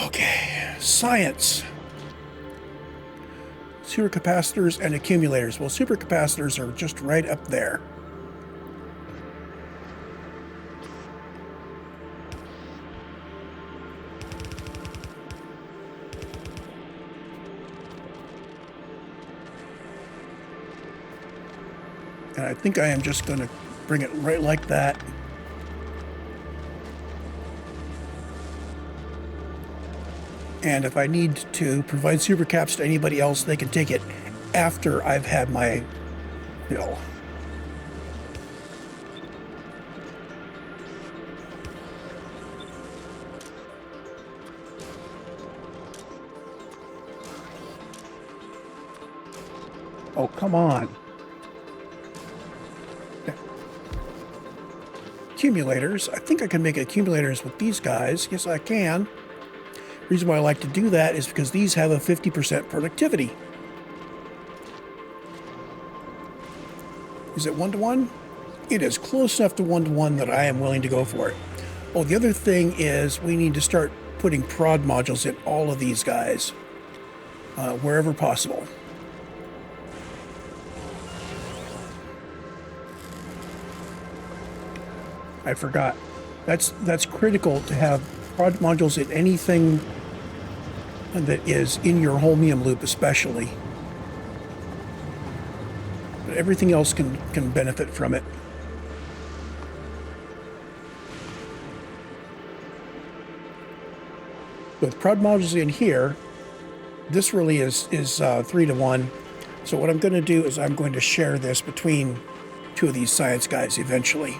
Okay, science. Supercapacitors and accumulators. Well, supercapacitors are just right up there. And I think I am just going to bring it right like that. And if I need to provide supercaps to anybody else, they can take it after I've had my fill. Oh, come on. Accumulators. I think I can make accumulators with these guys. Yes, I can. The reason why I like to do that is because these have a 50% productivity. Is it 1-to-1? It is close enough to 1-to-1 that I am willing to go for it. Oh, the other thing is we need to start putting prod modules in all of these guys, wherever possible. I forgot. That's critical to have prod modules in anything that is in your holmium loop, especially. But everything else can benefit from it. With prod modules in here, this really is 3-to-1. So what I'm going to do is I'm going to share this between two of these science guys eventually.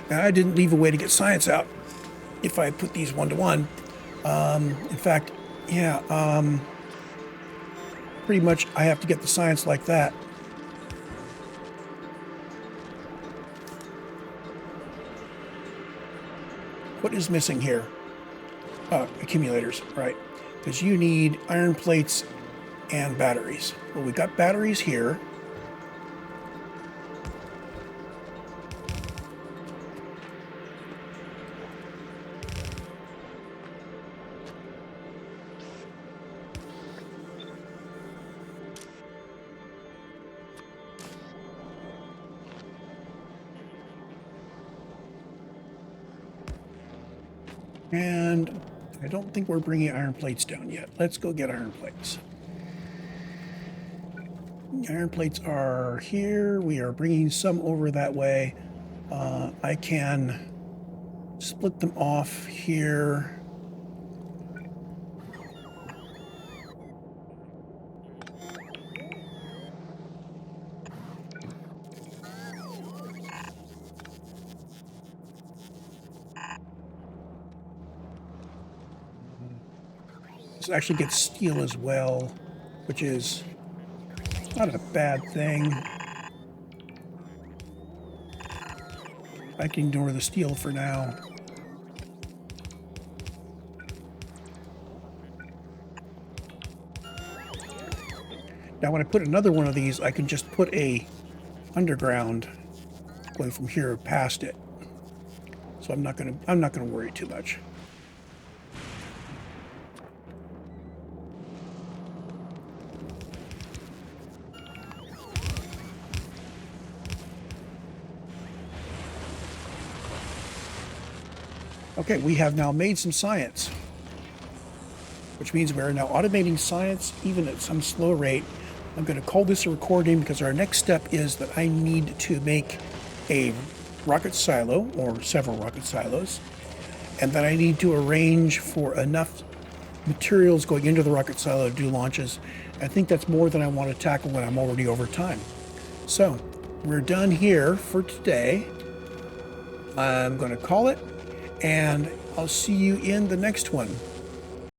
Now, I didn't leave a way to get science out if I put these 1-to-1. In fact, yeah, pretty much I have to get the science like that. What is missing here? Accumulators, right. Because you need iron plates and batteries. Well, we've got batteries here. And I don't think we're bringing iron plates down yet. Let's go get iron plates. Iron plates are here. We are bringing some over that way. I can split them off here. This actually gets steel as well, which is not a bad thing. I can ignore the steel for now. Now when I put another one of these, I can just put a underground going from here past it. So I'm not gonna worry too much. Okay, we have now made some science, which means we're now automating science even at some slow rate. I'm going to call this a recording because our next step is that I need to make a rocket silo or several rocket silos, and then I need to arrange for enough materials going into the rocket silo to do launches. I think that's more than I want to tackle when I'm already over time. So we're done here for today. I'm going to call it, and I'll see you in the next one.